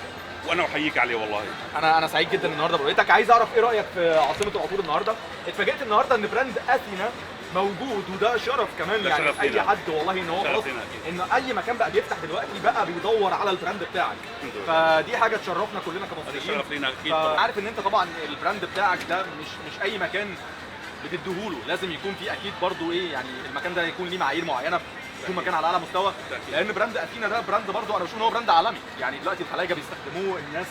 وانا احييك عليه والله. انا سعيد جدا النهارده برؤيتك. عايز اعرف ايه رايك في عاصمه العطور النهارده؟ اتفاجئت النهارده ان براند اثينا موجود، وده شرف كمان يعني شرف اي حد والله ان هو خلاص ان اي مكان بقى بيفتح دلوقتي بقى بيدور على البراند بتاعك، فدي حاجه تشرفنا كلنا كمصريين. شرف لينا اكيد. عارف ان انت طبعا البراند بتاعك ده مش اي مكان بتديهوله، لازم يكون في اكيد برضو ايه يعني، المكان ده يكون ليه معايير معينه، يكون مكان على اعلى مستوى، لان براند اثينا ده براند برضو انا بشوف ان هو براند عالمي يعني، دلوقتي الخلايجه بيستخدموه، الناس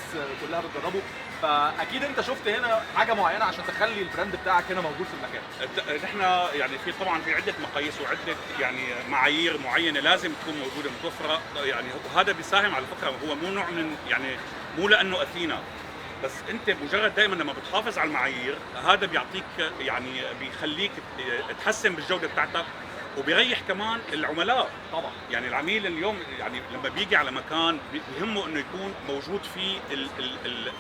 كلها بتجربه، فاكيد انت شفت هنا حاجه معينه عشان تخلي البراند بتاعك هنا موجود في المكان. احنا يعني طبعا في عده مقاييس وعده يعني معايير معينه لازم تكون موجوده متوفره يعني، وهذا بيساهم على فكره، هو مو نوع من يعني مو لانه اثينا بس، انت مجرد دائما لما بتحافظ على المعايير هذا بيعطيك يعني بيخليك تحسن بالجوده بتاعتك، وبيريح كمان العملاء طبعا. يعني العميل اليوم يعني لما بيجي على مكان بيهمه انه يكون موجود فيه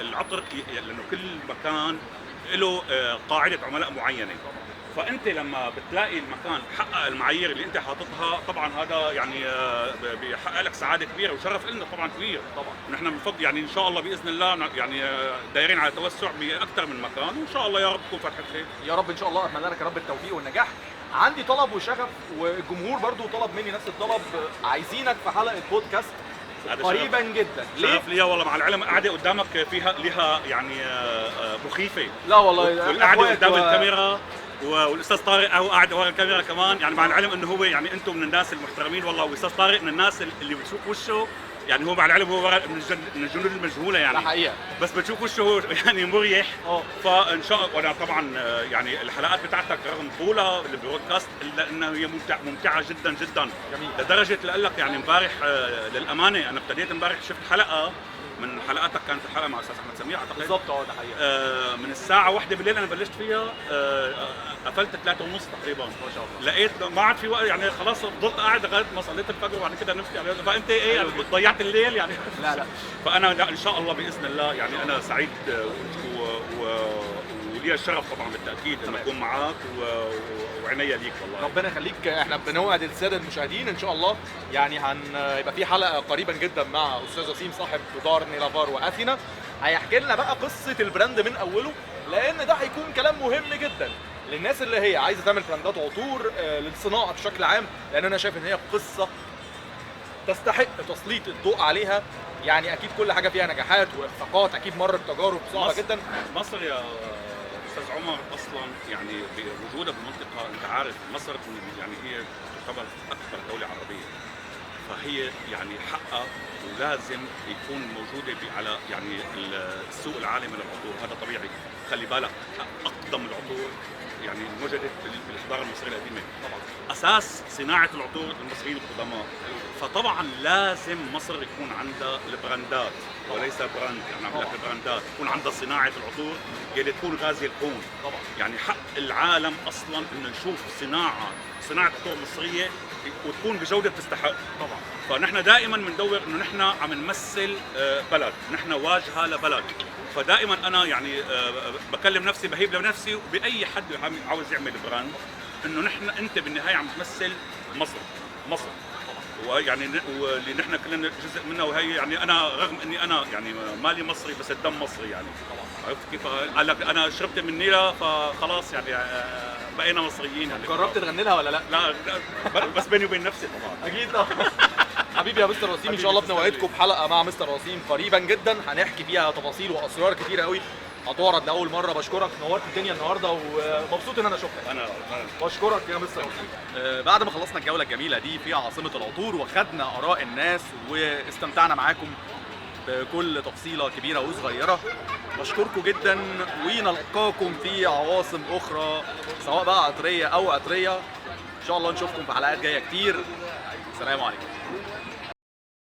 العطر، لانه كل مكان له قاعده عملاء معينه، فانت لما بتلاقي المكان حقق المعايير اللي انت حاططها طبعا هذا يعني بيحقق لك سعاده كبيره وشرف لنا طبعا كبير. طبعا نحن بنفضل يعني ان شاء الله باذن الله يعني دايرين على توسع باكثر من مكان، وان شاء الله يا رب تكون فتحه خير. يا رب ان شاء الله. اتمنى لك يا رب التوفيق والنجاح. عندي طلب وشغف، والجمهور برضو طلب مني نفس الطلب، عايزينك في حلقه بودكاست قريبا جدا. شرف ليا والله، مع العلم قاعده قدامك فيها لها يعني مخيفه. لا والله والقعده قدام الكاميرا والاستاذ طارق هو قاعد ورا الكاميرا كمان، يعني مع العلم انه هو يعني انتم من الناس المحترمين والله، والاستاذ طارق من الناس اللي بتشوف وشه يعني هو مع العلم هو من الجنود المجهوله يعني، ده حقيقه. بس بتشوف وشه يعني مريح. فان شاء الله. وانا طبعا يعني الحلقات بتاعتك رغم طولها البرودكاست الا انها هي ممتعه جدا جدا. جميل. لدرجه اقول لك يعني امبارح للامانه انا ابتديت امبارح شفت حلقه من حلقاتك، كانت الحلقه مع استاذ احمد سمير اعتقد بالظبط. ده حقيقه. من الساعه 1 بالليل انا بلشت فيها، قفلت 3:30 تقريبا. ما شاء الله. لقيت ما عاد في وقت يعني، خلاص فضلت قاعد لغايه ما صليت الفجر وبعد كده نمت يعني. فانت ايه يعني ضيعت الليل يعني؟ لا فانا لا ان شاء الله باذن الله يعني انا سعيد ولي الشرف طبعا بالتاكيد ان اكون معك وعناية ليك والله. ربنا يخليك. احنا بنوعد الساده المشاهدين ان شاء الله يعني هيبقى في حلقه قريبا جدا مع استاذ وسيم صاحب دار نيلافار واثينا، هيحكي لنا بقى قصه البراند من اوله، لان ده هيكون كلام مهم جدا للناس اللي هي عايزه تعمل براندات عطور للصناعه بشكل عام، لان انا شايف ان هي قصه تستحق تسليط الضوء عليها. يعني اكيد كل حاجه فيها نجاحات واخفاقات، اكيد مرت بتجارب صعبه جدا. مصر يا استاذ عمر اصلا يعني بوجودها بالمنطقه، انت عارف مصر يعني هي تعتبر اكبر دوله عربيه، فهي يعني حقها ولازم يكون موجوده على يعني السوق العالمي للعطور. هذا طبيعي. خلي بالك اقدم العطور يعني وجدت بالحضاره المصريه القديمه، طبعا اساس صناعه العطور المصريين القدماء. فطبعا لازم مصر يكون عندها البراندات وليس براند، يعني عم لك البراندات تكون عندها صناعه العطور اللي تكون غازيه الكون. طبعا يعني حق العالم اصلا انه نشوف صناعه عطور مصريه وتكون بجوده تستحق. طبعا. فنحن دائما بندور انه نحن عم نمثل بلد، نحن واجهه لبلد. فدائما انا يعني بكلم نفسي، بهيب لنفسي وباي حد عاوز يعمل براند انه نحن انت بالنهايه عم تمثل مصر ويعني واللي نحن كلنا جزء منها. وهي يعني انا رغم اني انا يعني مالي مصري بس الدم مصري يعني. عرفت كيف؟ قال لك انا شربت من نيلها فخلاص يعني بقينا مصريين يعني. جربت تغني لها ولا لا؟ لا بس بيني وبين نفسي طبعا. اكيد طبعا. حبيبي يا مستر وسيم، ان شاء الله بنوعدكم بحلقه مع مستر وسيم قريبا جدا هنحكي فيها تفاصيل واسرار كتيره قوي هتعرض لاول مره. بشكرك، نورت الدنيا النهارده ومبسوط ان انا شفتك. انا بشكرك يا مستر وسيم. بعد ما خلصنا الجوله الجميله دي في عاصمه العطور وخدنا اراء الناس واستمتعنا معاكم بكل تفصيله كبيره وصغيره، بشكركم جدا ونلقاكم في عواصم اخرى سواء بقى عطريه او عطريه. ان شاء الله نشوفكم في حلقات جايه كتير. السلام عليكم.